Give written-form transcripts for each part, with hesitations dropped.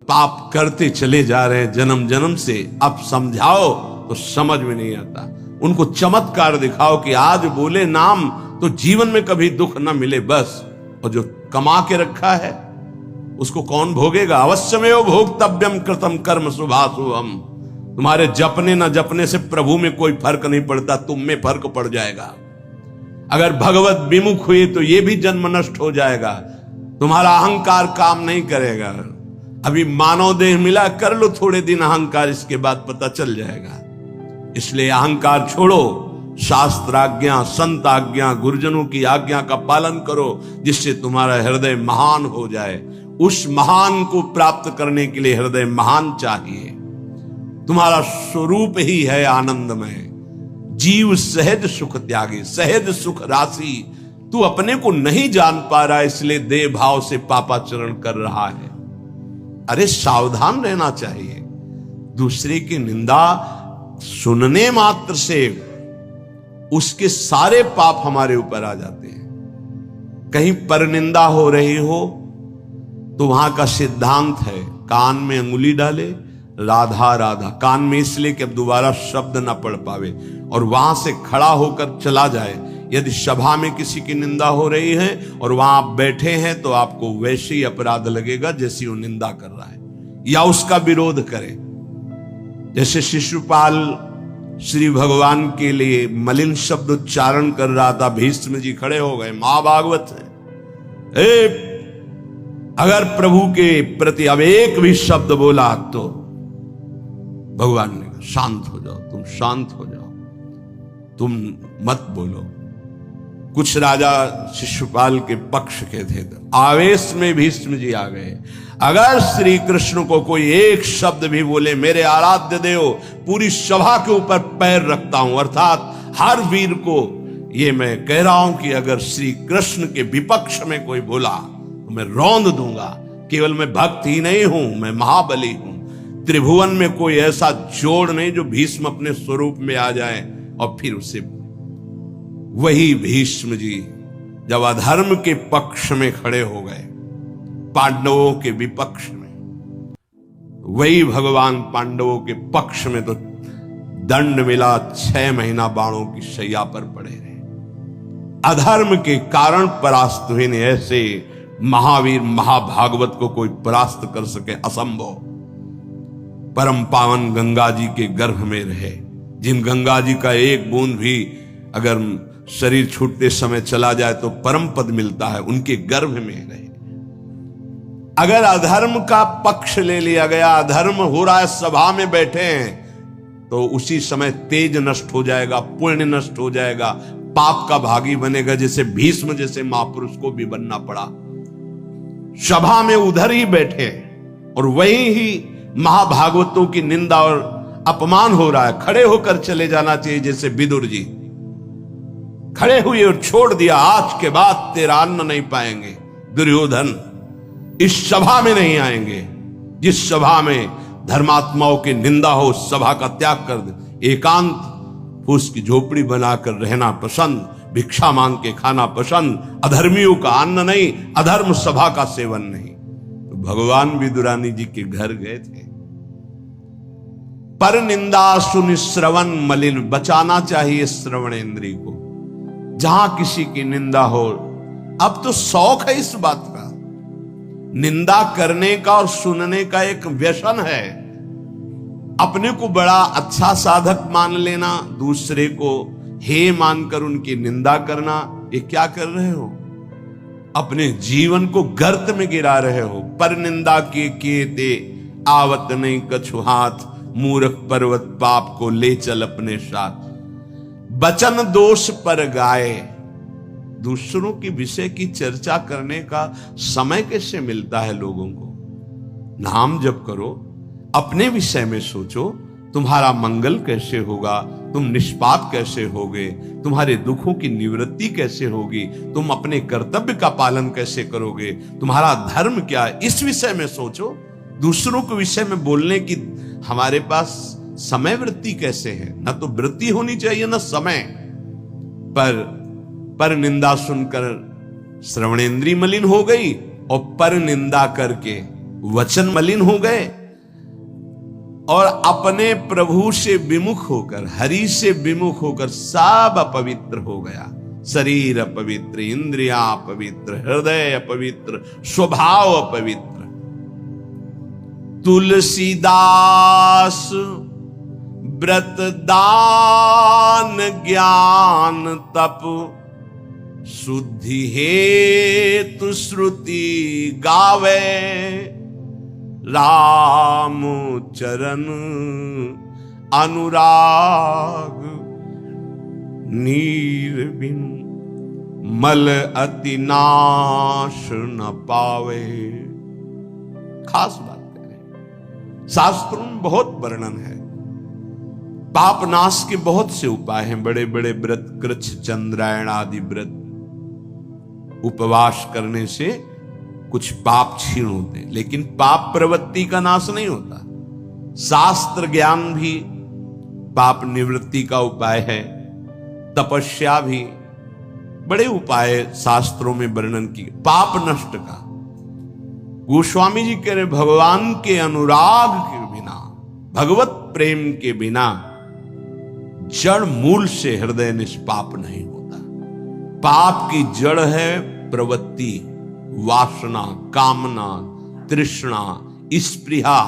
पाप करते चले जा रहे हैं जन्म जन्म से, अब समझाओ तो समझ में नहीं आता। उनको चमत्कार दिखाओ कि आज बोले नाम तो जीवन में कभी दुख ना मिले बस, और जो कमा के रखा है उसको कौन भोगेगा? अवश्यमेव भोक्तव्यम कृतम कर्म शुभाशुभम। तुम्हारे जपने न जपने से प्रभु में कोई फर्क नहीं पड़ता, तुम में फर्क पड़ जाएगा। अगर भगवत विमुख हुए तो ये भी जन्म नष्ट हो जाएगा, तुम्हारा अहंकार काम नहीं करेगा। अभी मानव देह मिला, कर लो थोड़े दिन अहंकार, इसके बाद पता चल जाएगा। इसलिए अहंकार छोड़ो, शास्त्राज्ञा, संत आज्ञा, गुरुजनों की आज्ञा का पालन करो, जिससे तुम्हारा हृदय महान हो जाए। उस महान को प्राप्त करने के लिए हृदय महान चाहिए। तुम्हारा स्वरूप ही है आनंदमय। जीव सहज सुख त्यागी, सहज सुख राशि। तू अपने को नहीं जान पा रहा, इसलिए देह भाव से पापाचरण कर रहा है। अरे सावधान रहना चाहिए। दूसरे की निंदा सुनने मात्र से उसके सारे पाप हमारे ऊपर आ जाते हैं। कहीं परनिंदा हो रही हो तो वहां का सिद्धांत है, कान में अंगुली डाले, राधा राधा, कान में इसलिए कि अब दोबारा शब्द ना पढ़ पावे, और वहां से खड़ा होकर चला जाए। यदि सभा में किसी की निंदा हो रही है और वहां आप बैठे हैं तो आपको वैसे ही अपराध लगेगा जैसी वो निंदा कर रहा है, या उसका विरोध करे। जैसे शिशुपाल श्री भगवान के लिए मलिन शब्द उच्चारण कर रहा था, भीष्म जी खड़े हो गए, महाभागवत है, अगर प्रभु के प्रति अब एक भी शब्द बोला तो भगवान ने कहा शांत हो जाओ, तुम शांत हो जाओ, तुम मत बोलो। कुछ राजा शिशुपाल के पक्ष के थे, आवेश में भीष्म जी आ गए। अगर श्री कृष्ण को कोई एक शब्द भी बोले, मेरे आराध्य देव, पूरी सभा के ऊपर पैर रखता हूं। अर्थात हर वीर को ये मैं कह रहा हूं कि अगर श्री कृष्ण के विपक्ष में कोई बोला तो मैं रौंद दूंगा। केवल मैं भक्त ही नहीं हूं, मैं महाबली हूं। त्रिभुवन में कोई ऐसा जोड़ नहीं जो भीष्म अपने स्वरूप में आ जाए और फिर उसे। वही भीष्म जी जब अधर्म के पक्ष में खड़े हो गए, पांडवों के विपक्ष में, वही भगवान पांडवों के पक्ष में तो दंड मिला, 6 महीना बाणों की शैया पर पड़े रहे। अधर्म के कारण परास्त हुए ने, ऐसे महावीर महाभागवत को कोई परास्त कर सके असंभव। परम पावन गंगा जी के गर्भ में रहे, जिन गंगा जी का एक बूंद भी अगर शरीर छूटते समय चला जाए तो परम पद मिलता है, उनके गर्भ में रहे। अगर अधर्म का पक्ष ले लिया गया, अधर्म हो रहा है, सभा में बैठे हैं, तो उसी समय तेज नष्ट हो जाएगा, पुण्य नष्ट हो जाएगा, पाप का भागी बनेगा। जैसे भीष्म जैसे महापुरुष को भी बनना पड़ा। सभा में उधर ही बैठे और वही ही महाभागवतों की निंदा और अपमान हो रहा है, खड़े होकर चले जाना चाहिए। जैसे विदुर जी खड़े हुए और छोड़ दिया, आज के बाद तेरा अन्न नहीं पाएंगे, दुर्योधन इस सभा में नहीं आएंगे। जिस सभा में धर्मात्माओं की निंदा हो, उस सभा का त्याग कर दे। एकांत उसकी झोपड़ी बनाकर रहना पसंद, भिक्षा मांग के खाना पसंद, अधर्मियों का अन्न नहीं, अधर्म सभा का सेवन नहीं। तो भगवान विदुरानी जी के घर गए थे। पर निंदा सुनि श्रवण मलिन, बचाना चाहिए श्रवणेंद्रिय को। जहां किसी की निंदा हो, अब तो शौक है इस बात का, निंदा करने का और सुनने का एक व्यसन है। अपने को बड़ा अच्छा साधक मान लेना, दूसरे को हे मानकर उनकी निंदा करना, ये क्या कर रहे हो? अपने जीवन को गर्त में गिरा रहे हो। पर निंदा के ते आवत नहीं कछु हाथ, मूर्ख पर्वत पाप को ले चल अपने साथ। बचन दोष पर गाए, दूसरों के विषय की चर्चा करने का समय कैसे मिलता है लोगों को? नाम जप करो, अपने विषय में सोचो, तुम्हारा मंगल कैसे होगा, तुम निष्पाप कैसे होगे, तुम्हारे दुखों की निवृत्ति कैसे होगी, तुम अपने कर्तव्य का पालन कैसे करोगे, तुम्हारा धर्म क्या है, इस विषय में सोचो। दूसरों के विषय में बोलने की हमारे पास समय वृत्ति कैसे है? ना तो वृत्ति होनी चाहिए ना समय। पर निंदा सुनकर श्रवणेंद्रिय मलिन हो गई और पर निंदा करके वचन मलिन हो गए और अपने प्रभु से विमुख होकर, हरि से विमुख होकर सब अपवित्र हो गया। शरीर अपवित्र, इंद्रियां अपवित्र, हृदय अपवित्र, स्वभाव अपवित्र। तुलसीदास व्रत दान ज्ञान तप शुद्धि हेतु श्रुति गावे, राम चरण अनुराग नीर बिन मल अति नाश न पावे। खास बात करें, शास्त्रों में बहुत वर्णन है। पाप नाश के बहुत से उपाय हैं, बड़े बड़े व्रत, कृच्छ चंद्रायण आदि व्रत, उपवास करने से कुछ पाप क्षीण होते हैं, लेकिन पाप प्रवृत्ति का नाश नहीं होता। शास्त्र ज्ञान भी पाप निवृत्ति का उपाय है, तपस्या भी, बड़े उपाय शास्त्रों में वर्णन किए पाप नष्ट का। गोस्वामी जी कह रहे भगवान के अनुराग के बिना, भगवत प्रेम के बिना जड़ मूल से हृदय निष्पाप नहीं होता। पाप की जड़ है प्रवृत्ति, वासना, कामना, तृष्णा, स्पृहा।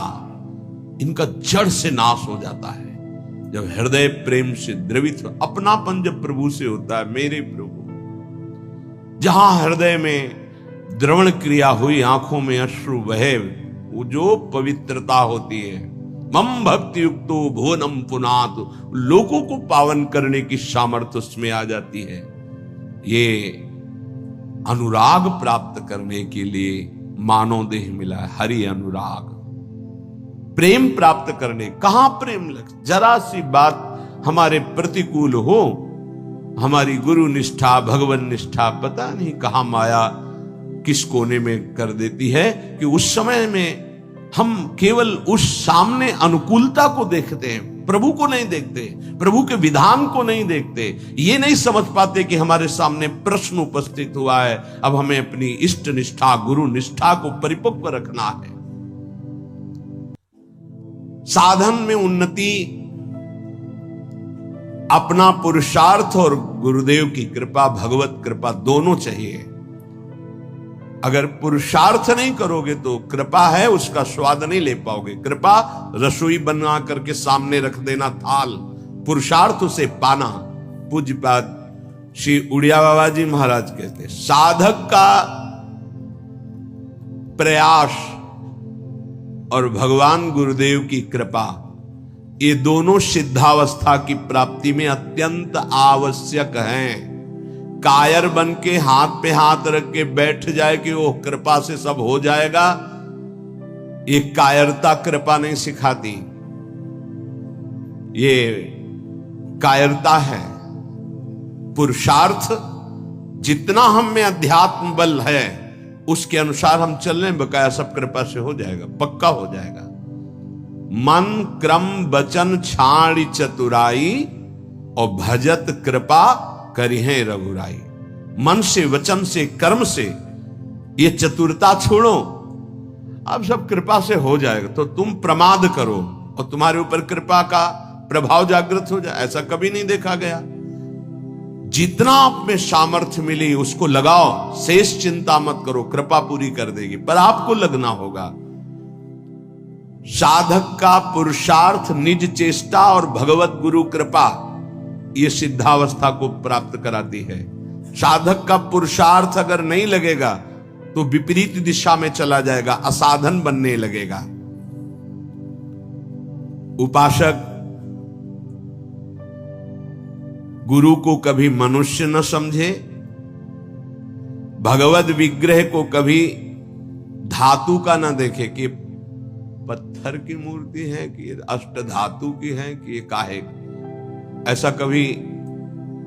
इनका जड़ से नाश हो जाता है जब हृदय प्रेम से द्रवित हो। अपनापन जब प्रभु से होता है, मेरे प्रभु, जहां हृदय में द्रवण क्रिया हुई, आंखों में अश्रु बहे, वो जो पवित्रता होती है, मम भक्ति युक्तो भुवनम पुनात, लोगों को पावन करने की सामर्थ्य उसमें आ जाती है। ये अनुराग प्राप्त करने के लिए मानव देह मिला है, हरि अनुराग। प्रेम प्राप्त करने, कहां प्रेम लग, जरा सी बात हमारे प्रतिकूल हो, हमारी गुरु निष्ठा, भगवान निष्ठा, पता नहीं कहां माया किस कोने में कर देती है कि उस समय में हम केवल उस सामने अनुकूलता को देखते हैं, प्रभु को नहीं देखते, प्रभु के विधान को नहीं देखते। ये नहीं समझ पाते कि हमारे सामने प्रश्न उपस्थित हुआ है, अब हमें अपनी इष्ट निष्ठा, गुरु निष्ठा को परिपक्व रखना है। साधन में उन्नति अपना पुरुषार्थ और गुरुदेव की कृपा, भगवत कृपा दोनों चाहिए। अगर पुरुषार्थ नहीं करोगे तो कृपा है उसका स्वाद नहीं ले पाओगे। कृपा रसोई बना करके सामने रख देना थाल, पुरुषार्थ उसे पाना। पूज्यपाद श्री उड़िया बाबा जी महाराज कहते हैं, साधक का प्रयास और भगवान गुरुदेव की कृपा, ये दोनों सिद्धावस्था की प्राप्ति में अत्यंत आवश्यक हैं। कायर बन के हाथ पे हाथ रख के बैठ जाए कि वो कृपा से सब हो जाएगा, ये कायरता कृपा नहीं सिखाती, ये कायरता है। पुरुषार्थ जितना हम में अध्यात्म बल है उसके अनुसार हम चल रहे, बकाया सब कृपा से हो जाएगा, पक्का हो जाएगा। मन क्रम वचन छाड़ी चतुराई और भजत कृपा करी है रघुराई। मन से, वचन से, कर्म से ये चतुरता छोड़ो, अब सब कृपा से हो जाएगा। तो तुम प्रमाद करो और तुम्हारे ऊपर कृपा का प्रभाव जागृत हो जाए, ऐसा कभी नहीं देखा गया। जितना आप में सामर्थ्य मिली उसको लगाओ, शेष चिंता मत करो, कृपा पूरी कर देगी, पर आपको लगना होगा। साधक का पुरुषार्थ, निज चेष्टा और भगवत गुरु कृपा, ये सिद्धावस्था को प्राप्त कराती है। साधक का पुरुषार्थ अगर नहीं लगेगा तो विपरीत दिशा में चला जाएगा, असाधन बनने लगेगा। उपासक गुरु को कभी मनुष्य न समझे, भगवत विग्रह को कभी धातु का न देखे कि पत्थर की मूर्ति है कि अष्ट धातु की है कि ये काहे, ऐसा कभी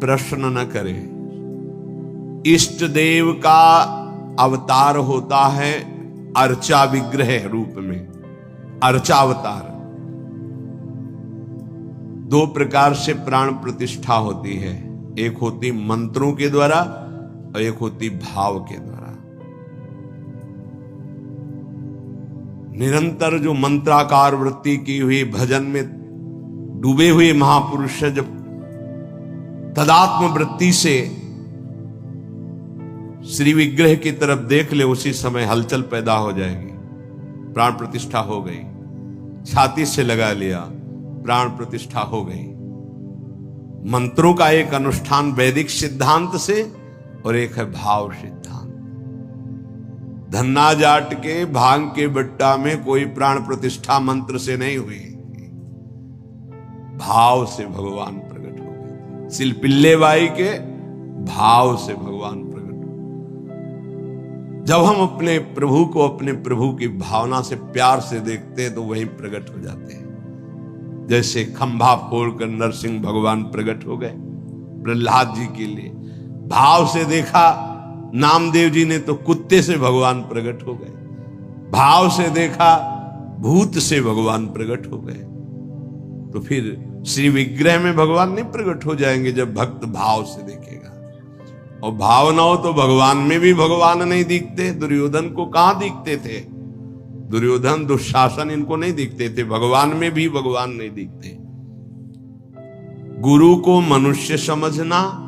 प्रश्न न करे। इष्ट देव का अवतार होता है अर्चा विग्रह रूप में, अर्चावतार। दो प्रकार से प्राण प्रतिष्ठा होती है, एक होती मंत्रों के द्वारा और एक होती भाव के द्वारा। निरंतर जो मंत्राकार वृत्ति की हुई भजन में डूबे हुए महापुरुष जब तदात्म वृत्ति से श्री विग्रह की तरफ देख ले, उसी समय हलचल पैदा हो जाएगी। प्राण प्रतिष्ठा हो गई, छाती से लगा लिया, प्राण प्रतिष्ठा हो गई। मंत्रों का एक अनुष्ठान वैदिक सिद्धांत से और एक है भाव सिद्धांत। धन्ना जाट के भांग के बट्टा में कोई प्राण प्रतिष्ठा मंत्र से नहीं हुई, भाव से भगवान प्रकट हो गए। सिलपिल्ले बाई के भाव से भगवान प्रकट हो। जब हम अपने प्रभु को अपने प्रभु की भावना से प्यार से देखते हैं तो वही प्रकट हो जाते हैं। जैसे खंभा फोड़कर नरसिंह भगवान प्रकट हो गए प्रहलाद जी के लिए, भाव से देखा। नामदेव जी ने तो कुत्ते से भगवान प्रकट हो गए, भाव से देखा भूत से भगवान प्रकट हो गए। तो फिर श्री विग्रह में भगवान नहीं प्रकट हो जाएंगे जब भक्त भाव से देखेगा। और भाव ना हो तो भगवान में भी भगवान नहीं दिखते। दुर्योधन को कहां दिखते थे? दुर्योधन दुशासन इनको नहीं दिखते थे, भगवान में भी भगवान नहीं दिखते। गुरु को मनुष्य समझना,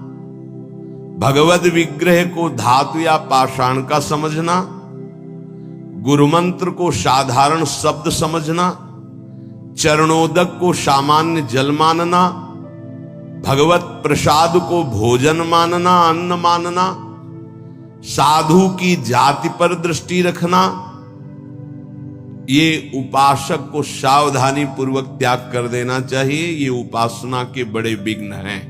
भगवद विग्रह को धातु या पाषाण का समझना, गुरु मंत्र को साधारण शब्द समझना, चरणोदक को सामान्य जल मानना, भगवत प्रसाद को भोजन मानना, अन्न मानना, साधु की जाति पर दृष्टि रखना, ये उपासक को सावधानी पूर्वक त्याग कर देना चाहिए। ये उपासना के बड़े विघ्न हैं।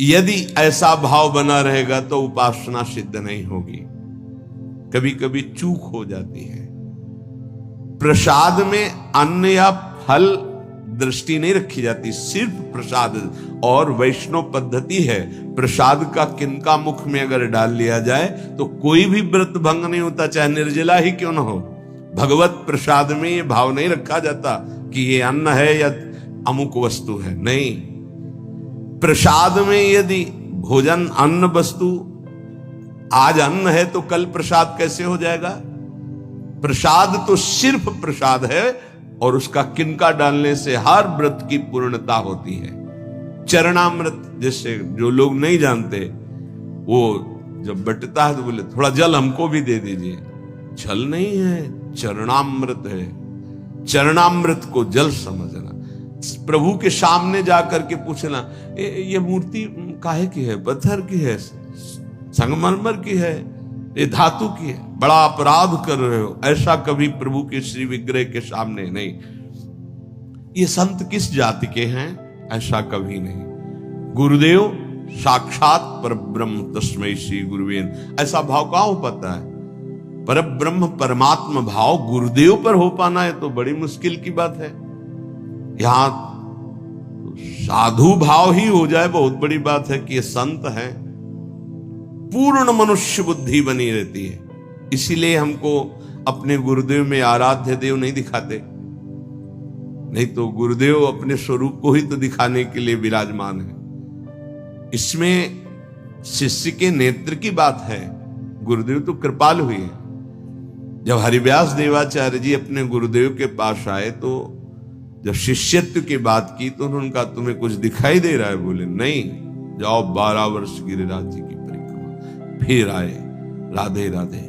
यदि ऐसा भाव बना रहेगा तो उपासना सिद्ध नहीं होगी। कभी कभी चूक हो जाती है। प्रसाद में अन्न या फल दृष्टि नहीं रखी जाती, सिर्फ प्रसाद। और वैष्णव पद्धति है, प्रसाद का किनका मुख में अगर डाल लिया जाए तो कोई भी व्रत भंग नहीं होता, चाहे निर्जला ही क्यों न हो। भगवत प्रसाद में ये भाव नहीं रखा जाता कि ये अन्न है या अमुक वस्तु है, नहीं। प्रसाद में यदि भोजन अन्न वस्तु, आज अन्न है तो कल प्रसाद कैसे हो जाएगा? प्रसाद तो सिर्फ प्रसाद है और उसका किनका डालने से हर व्रत की पूर्णता होती है। चरणामृत, जैसे जो लोग नहीं जानते, वो जब बटता है तो बोले थोड़ा जल हमको भी दे दीजिए। जल नहीं है, चरणामृत है। चरणामृत को जल समझना। प्रभु के सामने जाकर के पूछना, ये मूर्ति काहे की है? पत्थर की है, संगमरमर की है, ये धातु की है? बड़ा अपराध कर रहे हो। ऐसा कभी प्रभु के श्री विग्रह के सामने नहीं। ये संत किस जाति के हैं? ऐसा कभी नहीं। गुरुदेव साक्षात परब्रह्म तस्मै श्री गुरुवे। ऐसा भाव कहां हो पाता है? परब्रह्म परमात्मा भाव गुरुदेव पर हो पाना है तो बड़ी मुश्किल की बात है। यहां साधु भाव ही हो जाए बहुत बड़ी बात है कि ये संत है। पूर्ण मनुष्य बुद्धि बनी रहती है। इसीलिए हमको अपने गुरुदेव में आराध्य देव नहीं दिखाते, नहीं तो गुरुदेव अपने स्वरूप को ही तो दिखाने के लिए विराजमान है। इसमें शिष्य के नेत्र की बात है। गुरुदेव तो कृपाल हुए हैं। जब हरिव्यास देवाचार्य जी अपने गुरुदेव के पास आए तो जब शिष्यत्व की बात की तो उन्होंने कहा, तुम्हें कुछ दिखाई दे रहा है? बोले नहीं। जाओ 12 वर्ष गिरिराज जी की परिक्रमा। फिर आए, राधे राधे।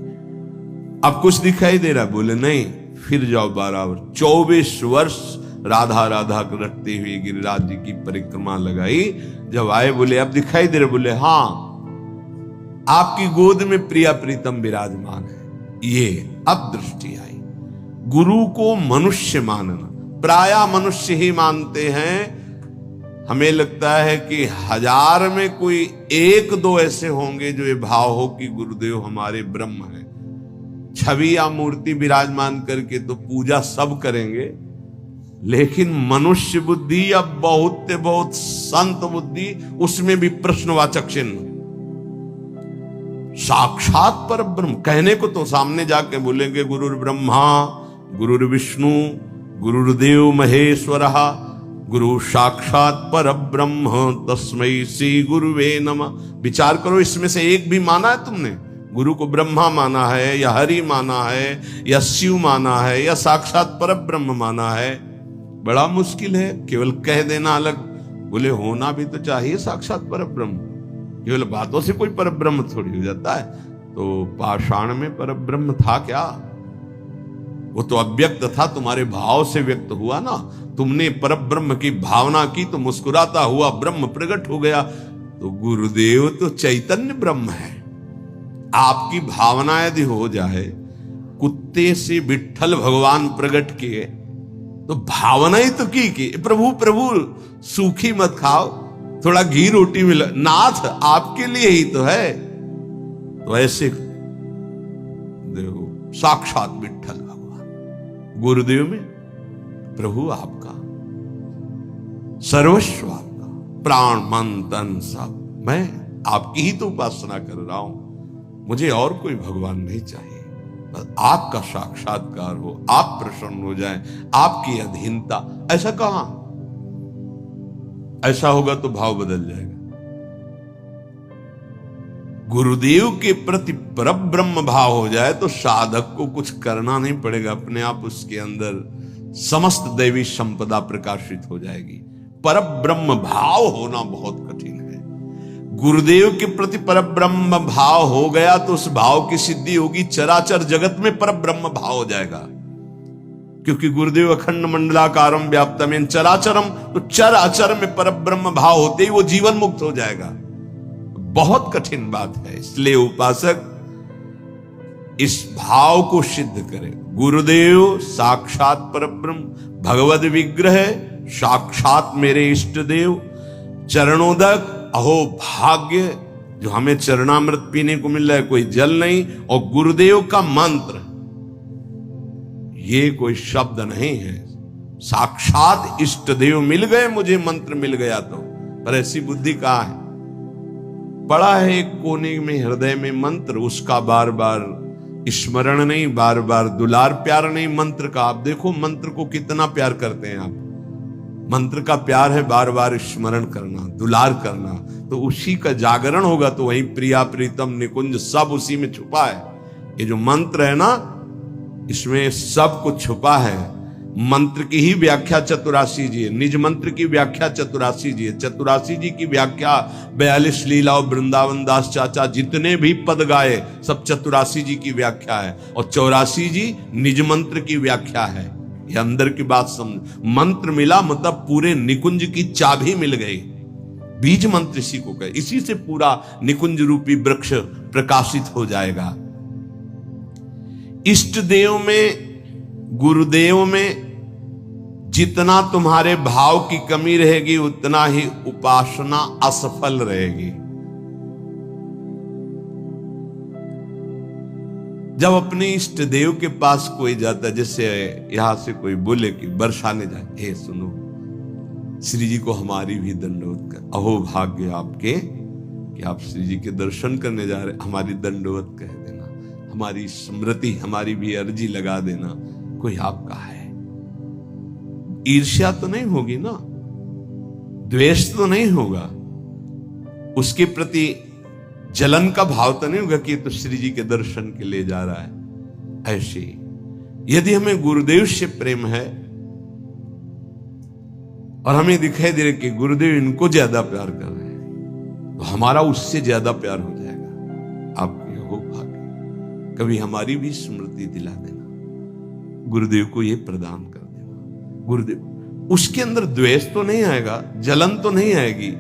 अब कुछ दिखाई दे रहा है? बोले नहीं। फिर जाओ 12 वर्ष, 24 वर्ष राधा राधा रटते हुए गिरिराज जी की परिक्रमा लगाई। जब आए बोले अब दिखाई दे रहे? बोले हाँ, आपकी गोद में प्रिया प्रीतम विराजमान है। ये अब दृष्टि आई। गुरु को मनुष्य मानना, प्राय मनुष्य ही मानते हैं। हमें लगता है कि 1000 में कोई 1-2 ऐसे होंगे जो ये भाव हो कि गुरुदेव हमारे ब्रह्म हैं। छवि या मूर्ति विराजमान करके तो पूजा सब करेंगे, लेकिन मनुष्य बुद्धि या बहुत संत बुद्धि, उसमें भी प्रश्नवाचक चिन्ह। साक्षात पर ब्रह्म कहने को तो सामने जाके बोलेंगे गुरुर् ब्रह्मा गुरुर्विष्णु गुरुर्देव महेश्वरः गुरु साक्षात पर ब्रह्म तस्मै श्री गुरुवे नमः। विचार करो, इसमें से एक भी माना है तुमने? गुरु को ब्रह्मा माना है या हरि माना है या शिव माना है या साक्षात पर ब्रह्म माना है, बड़ा मुश्किल है। केवल कह देना अलग, बोले होना भी तो चाहिए साक्षात पर ब्रह्म। केवल बातों से कोई पर ब्रह्म थोड़ी हो जाता है। तो पाषाण में पर ब्रह्म था क्या? वो तो अव्यक्त था, तुम्हारे भाव से व्यक्त हुआ ना। तुमने पर ब्रह्म की भावना की तो मुस्कुराता हुआ ब्रह्म प्रकट हो गया। तो गुरुदेव तो चैतन्य ब्रह्म है। आपकी भावना यदि हो जाए, कुत्ते से विट्ठल भगवान प्रकट किए तो भावना ही तो की प्रभु प्रभु सूखी मत खाओ, थोड़ा घी रोटी मिला, नाथ आपके लिए ही तो है। तो ऐसे देखो साक्षात विट्ठल भगवान गुरुदेव में प्रभु आपका सर्वस्व, आपका प्राण मन तन सब, मैं आपकी ही तो उपासना कर रहा हूं, मुझे और कोई भगवान नहीं चाहिए। बस आपका साक्षात्कार हो, आप प्रसन्न हो जाएं, आपकी अधीनता। ऐसा कहां? ऐसा होगा तो भाव बदल जाएगा। गुरुदेव के प्रति परब्रह्म भाव हो जाए तो साधक को कुछ करना नहीं पड़ेगा, अपने आप उसके अंदर समस्त दैवी संपदा प्रकाशित हो जाएगी। परब्रह्म भाव होना बहुत कठिन है। गुरुदेव के प्रति परब्रह्म भाव हो गया तो उस भाव की सिद्धि होगी, चराचर जगत में परब्रह्म भाव हो जाएगा। क्योंकि गुरुदेव अखंड मंडलाकारम व्याप्तम चराचरम, तो चराचर में परब्रह्म भाव होते ही वो जीवन मुक्त हो जाएगा। बहुत कठिन बात है। इसलिए उपासक इस भाव को सिद्ध करे। गुरुदेव साक्षात परब्रह्म, भगवद विग्रह, साक्षात मेरे इष्ट देव, चरणोदक, अहो भाग्य जो हमें चरणामृत पीने को मिल रहा है, कोई जल नहीं। और गुरुदेव का मंत्र, ये कोई शब्द नहीं है, साक्षात इष्ट देव मिल गए, मुझे मंत्र मिल गया तो। पर ऐसी बुद्धि कहां है? पड़ा है एक कोने में हृदय में मंत्र, उसका बार बार स्मरण नहीं, बार बार दुलार प्यार नहीं मंत्र का। आप देखो मंत्र को कितना प्यार करते हैं आप। मंत्र का प्यार है बार बार स्मरण करना, दुलार करना। तो उसी का जागरण होगा तो वही प्रिया प्रीतम निकुंज सब उसी में छुपा है। ये जो मंत्र है ना, इसमें सब कुछ छुपा है। मंत्र की ही व्याख्या चतुरासी जी है, निज मंत्र की व्याख्या चतुरासी जी है। चतुरासी जी की व्याख्या 42 लीला और वृंदावन दास चाचा जितने भी पद गाए सब चतुरासी जी की व्याख्या है। और 84 जी निज मंत्र की व्याख्या है। ये अंदर की बात समझ। मंत्र मिला मतलब पूरे निकुंज की चाबी मिल गई। बीज मंत्र इसी को कहे, इसी से पूरा निकुंज रूपी वृक्ष प्रकाशित हो जाएगा। इष्ट देव में, गुरुदेव में जितना तुम्हारे भाव की कमी रहेगी उतना ही उपासना असफल रहेगी। जब अपने इष्ट देव के पास कोई जाता है, जैसे यहां से कोई बोले कि बरसाने जाए, हे सुनो श्री जी को हमारी भी दंडवत कर, अहो भाग्य आपके कि आप श्री जी के दर्शन करने जा रहे, हमारी दंडवत कह देना, हमारी स्मृति, हमारी भी अर्जी लगा देना। कोई आपका है, ईर्ष्या तो नहीं होगी ना, द्वेष तो नहीं होगा, उसके प्रति जलन का भाव तो नहीं होगा कि तो श्री जी के दर्शन के लिए जा रहा है। ऐसे यदि हमें गुरुदेव से प्रेम है और हमें दिखाई दे रहा कि गुरुदेव इनको ज्यादा प्यार कर रहे हैं, तो हमारा उससे ज्यादा प्यार हो जाएगा। आपके हो भाग्य, कभी हमारी भी स्मृति दिला देना, गुरुदेव को ये प्रदान कर देना। गुरुदेव, उसके अंदर द्वेष तो नहीं आएगा, जलन तो नहीं आएगी।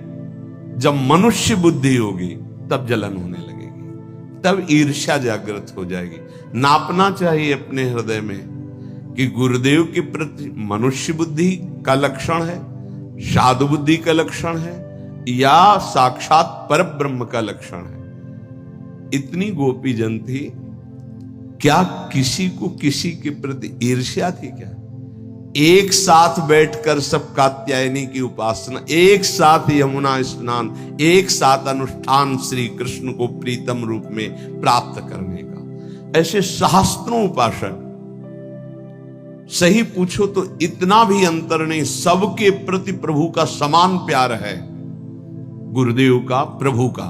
जब मनुष्य बुद्धि होगी तब जलन होने लगेगी, तब ईर्ष्या जागृत हो जाएगी। नापना चाहिए अपने हृदय में कि गुरुदेव के प्रति मनुष्य बुद्धि का लक्षण है, साधु बुद्धि का लक्षण है, या साक्षात पर ब्रह्म का लक्षण है। इतनी गोपी जन थी, क्या किसी को किसी के प्रति ईर्ष्या थी क्या? एक साथ बैठकर सब कात्यायनी की उपासना, एक साथ यमुना स्नान, एक साथ अनुष्ठान श्री कृष्ण को प्रीतम रूप में प्राप्त करने का। ऐसे सहस्त्रों उपासक, सही पूछो तो इतना भी अंतर नहीं, सबके प्रति प्रभु का समान प्यार है। गुरुदेव का, प्रभु का।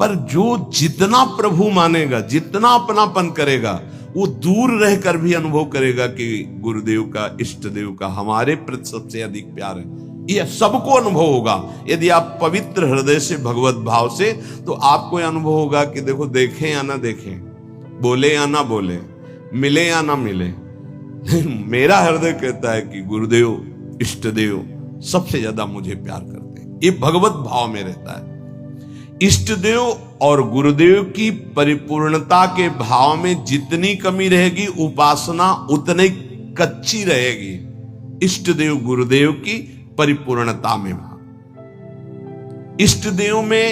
पर जो जितना प्रभु मानेगा, जितना अपनापन करेगा, वो दूर रहकर भी अनुभव करेगा कि गुरुदेव का, इष्ट देव का हमारे प्रति सबसे अधिक प्यार है। यह सबको अनुभव होगा यदि आप पवित्र हृदय से, भगवत भाव से, तो आपको यह अनुभव होगा कि देखो, देखें या ना देखें, बोले या ना बोले, मिले या ना मिले, मेरा हृदय कहता है कि गुरुदेव, इष्ट देव सबसे ज्यादा मुझे प्यार करते हैं। ये भगवत भाव में रहता है। इष्ट देव और गुरुदेव की परिपूर्णता के भाव में जितनी कमी रहेगी, उपासना उतनी कच्ची रहेगी। इष्ट देव गुरुदेव की परिपूर्णता में, इष्ट देव में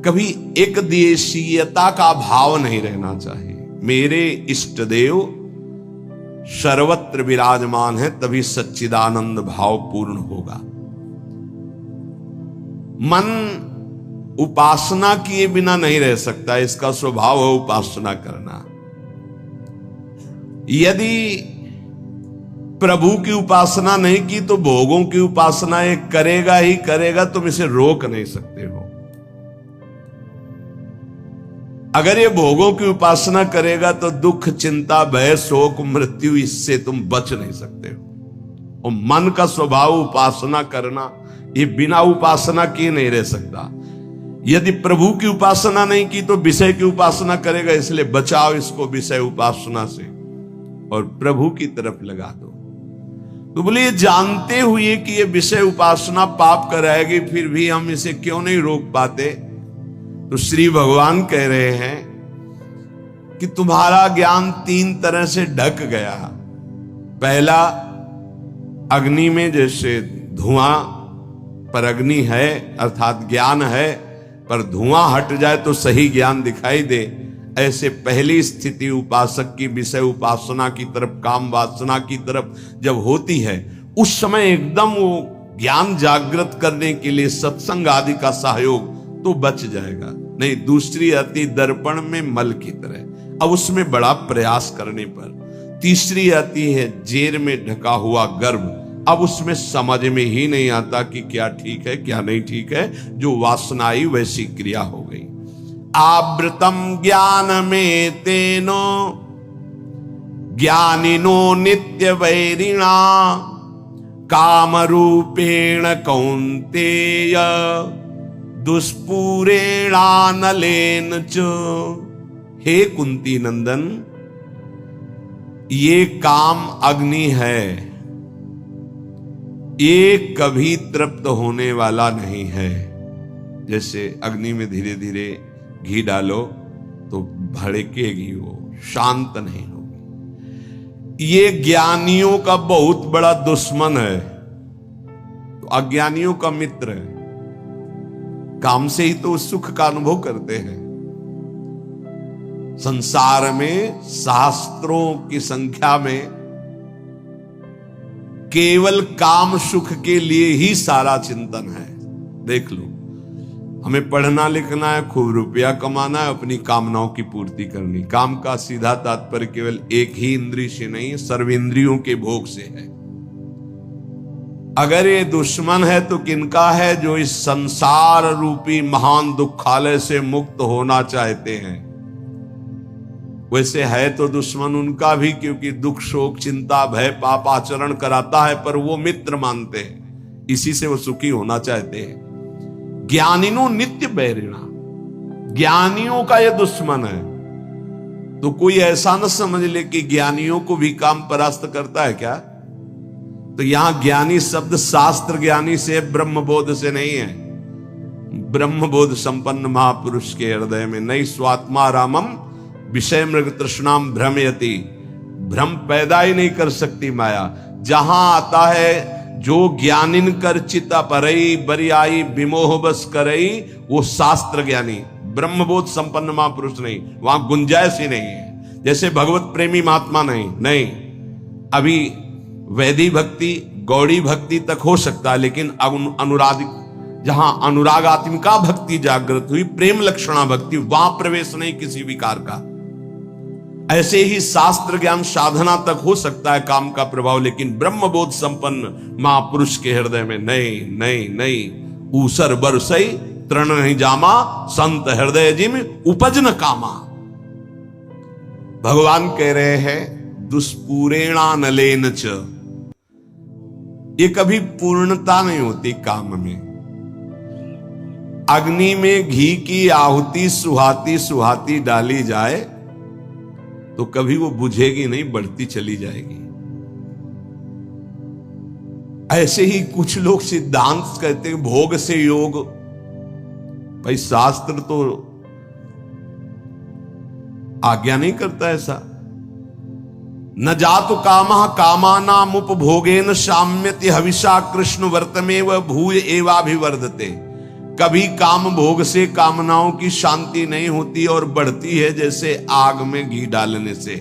कभी एक देशीयता का भाव नहीं रहना चाहिए। मेरे इष्ट देव सर्वत्र विराजमान है, तभी सच्चिदानंद भाव पूर्ण होगा। मन उपासना किए बिना नहीं रह सकता, इसका स्वभाव है उपासना करना। यदि प्रभु की उपासना नहीं की तो भोगों की उपासना ये करेगा ही करेगा, तुम इसे रोक नहीं सकते हो। अगर ये भोगों की उपासना करेगा तो दुख, चिंता, भय, शोक, मृत्यु, इससे तुम बच नहीं सकते हो। और मन का स्वभाव उपासना करना, ये बिना उपासना किए नहीं रह सकता। यदि प्रभु की उपासना नहीं की तो विषय की उपासना करेगा, इसलिए बचाओ इसको विषय उपासना से और प्रभु की तरफ लगा दो। तो बोले, जानते हुए कि ये विषय उपासना पाप कराएगी, फिर भी हम इसे क्यों नहीं रोक पाते? तो श्री भगवान कह रहे हैं कि तुम्हारा ज्ञान 3 तरह से ढक गया। पहला, अग्नि में जैसे धुआं पर अग्नि है, अर्थात ज्ञान है, पर धुआं हट जाए तो सही ज्ञान दिखाई दे, ऐसे पहली स्थिति उपासक की विषय उपासना की तरफ, काम वासना की तरफ जब होती है, उस समय एकदम वो ज्ञान जागृत करने के लिए सत्संग आदि का सहयोग तो बच जाएगा। नहीं, दूसरी आती दर्पण में मल की तरह, अब उसमें बड़ा प्रयास करने पर। तीसरी आती है जेर में ढका हुआ गर्भ, अब उसमें समझ में ही नहीं आता कि क्या ठीक है क्या नहीं ठीक है, जो वासनाई वैसी क्रिया हो गई। आवृतम ज्ञान में तेनो ज्ञानिनो नित्य वैरिणा काम रूपेण कौन्तेय दुष्पूरेणानलेन च। हे कुंती नंदन, ये काम अग्नि है, ये कभी तृप्त होने वाला नहीं है। जैसे अग्नि में धीरे धीरे घी डालो तो भड़केगी, वो शांत नहीं होगी। ये ज्ञानियों का बहुत बड़ा दुश्मन है, तो अज्ञानियों का मित्र है। काम से ही तो सुख का अनुभव करते हैं। संसार में शास्त्रों की संख्या में केवल काम सुख के लिए ही सारा चिंतन है। देख लो, हमें पढ़ना लिखना है, खूब रुपया कमाना है, अपनी कामनाओं की पूर्ति करनी। काम का सीधा तात्पर्य केवल एक ही इंद्रिय से नहीं, सर्वेंद्रियों के भोग से है। अगर ये दुश्मन है तो किनका है? जो इस संसार रूपी महान दुखालय से मुक्त होना चाहते हैं। वैसे है तो दुश्मन उनका भी, क्योंकि दुख, शोक, चिंता, भय, पाप आचरण कराता है, पर वो मित्र मानते हैं, इसी से वो सुखी होना चाहते हैं। ज्ञानिनो नित्य बैरिणा, ज्ञानियों का ये दुश्मन है। तो कोई ऐसा न समझ ले कि ज्ञानियों को भी काम परास्त करता है क्या? तो यहां ज्ञानी शब्द शास्त्र ज्ञानी से, ब्रह्मबोध से नहीं है। ब्रह्मबोध संपन्न महापुरुष के हृदय में नहीं स्वात्मा रामम विषय मृग तृष्णाम भ्रमयति, भ्रम पैदा ही नहीं कर सकती माया। जहां आता है जो ज्ञानिन कर चिता परई बरियाई विमोह बस करई, वो शास्त्र ज्ञानी, ब्रह्मबोध संपन्न महापुरुष नहीं। वहां गुंजाइश ही नहीं है। जैसे भगवत प्रेमी महात्मा नहीं, अभी वैदिक भक्ति, गौड़ी भक्ति तक हो सकता है, लेकिन अनुराग, जहां अनुरागात्मिका भक्ति जागृत हुई, प्रेम लक्षणा भक्ति, वहां प्रवेश नहीं किसी विकार का। ऐसे ही शास्त्र ज्ञान साधना तक हो सकता है काम का प्रभाव, लेकिन ब्रह्मबोध संपन्न महापुरुष के हृदय में नहीं। ऊसर बरसई तृण नहीं जामा, संत हृदय जिम उपज न कामा। भगवान कह रहे हैं दुष्पूरेणा नलेन च, ये कभी पूर्णता नहीं होती काम में। अग्नि में घी की आहुति सुहाती सुहाती डाली जाए तो कभी वो बुझेगी नहीं, बढ़ती चली जाएगी। ऐसे ही कुछ लोग सिद्धांत कहते हैं भोग से योग। भाई शास्त्र तो आज्ञा नहीं करता ऐसा। न जातु कामः कामानाम उपभोगेन शाम्यति हविषा कृष्ण वर्तमेव भूय एवाभिवर्धते। कभी काम भोग से कामनाओं की शांति नहीं होती और बढ़ती है जैसे आग में घी डालने से।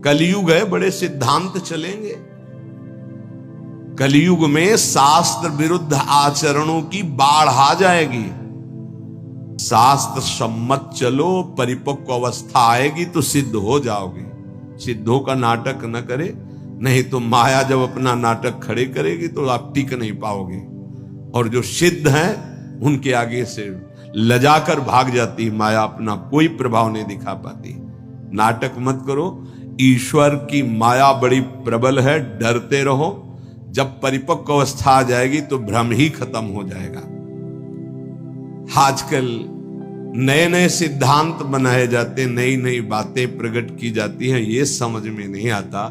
कलयुग है, बड़े सिद्धांत चलेंगे। कलयुग में शास्त्र विरुद्ध आचरणों की बाढ़ आ जाएगी। शास्त्र सम्मत चलो, परिपक्व अवस्था आएगी तो सिद्ध हो जाओगे। सिद्धों का नाटक न करे, नहीं तो माया जब अपना नाटक खड़े करेगी तो आप टिक नहीं पाओगे। और जो सिद्ध हैं उनके आगे से लजाकर भाग जाती माया, अपना कोई प्रभाव नहीं दिखा पाती। नाटक मत करो, ईश्वर की माया बड़ी प्रबल है, डरते रहो। जब परिपक्व अवस्था आ जाएगी तो भ्रम ही खत्म हो जाएगा। आजकल नए नए सिद्धांत बनाए जाते, नई नई बातें प्रकट की जाती हैं। ये समझ में नहीं आता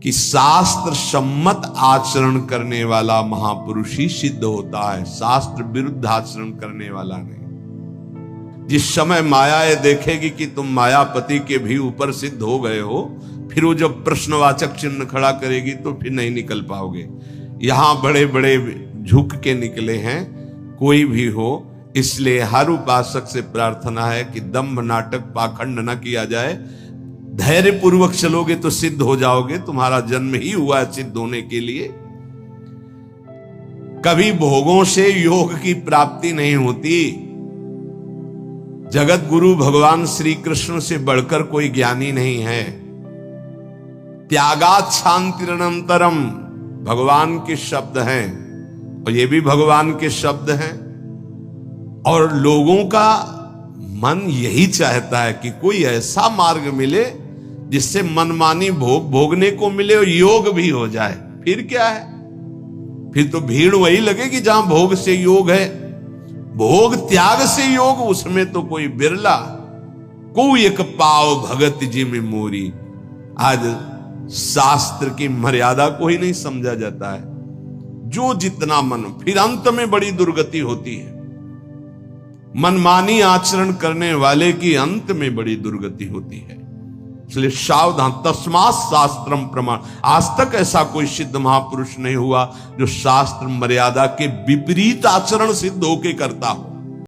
कि शास्त्र सम्मत आचरण करने वाला महापुरुष ही सिद्ध होता है, शास्त्र विरुद्ध आचरण करने वाला नहीं। जिस समय माया ये देखेगी कि तुम मायापति के भी ऊपर सिद्ध हो गए हो, फिर वो जब प्रश्नवाचक चिन्ह खड़ा करेगी तो फिर नहीं निकल पाओगे। यहां बड़े बड़े झुक के निकले हैं, कोई भी हो। इसलिए हर उपासक से प्रार्थना है कि दंभ नाटक पाखंड न किया जाए। धैर्य पूर्वक चलोगे तो सिद्ध हो जाओगे। तुम्हारा जन्म ही हुआ है सिद्ध होने के लिए। कभी भोगों से योग की प्राप्ति नहीं होती। जगत गुरु भगवान श्री कृष्ण से बढ़कर कोई ज्ञानी नहीं है। त्यागात शांतिरनंतरम भगवान के शब्द हैं, और ये भी भगवान के शब्द हैं। और लोगों का मन यही चाहता है कि कोई ऐसा मार्ग मिले जिससे मनमानी भोग भोगने को मिले और योग भी हो जाए। फिर क्या है, फिर तो भीड़ वही लगेगी जहां भोग से योग है। भोग त्याग से योग, उसमें तो कोई बिरला। कोई एक पाव भगत जी में मोरी। आज शास्त्र की मर्यादा को ही नहीं समझा जाता है। जो जितना मन, फिर अंत में बड़ी दुर्गति होती है। मनमानी आचरण करने वाले की अंत में बड़ी दुर्गति होती है। इसलिए सावधान, तस्मात् शास्त्रम प्रमाण। आज तक ऐसा कोई सिद्ध महापुरुष नहीं हुआ जो शास्त्र मर्यादा के विपरीत आचरण सिद्ध होके करता हो।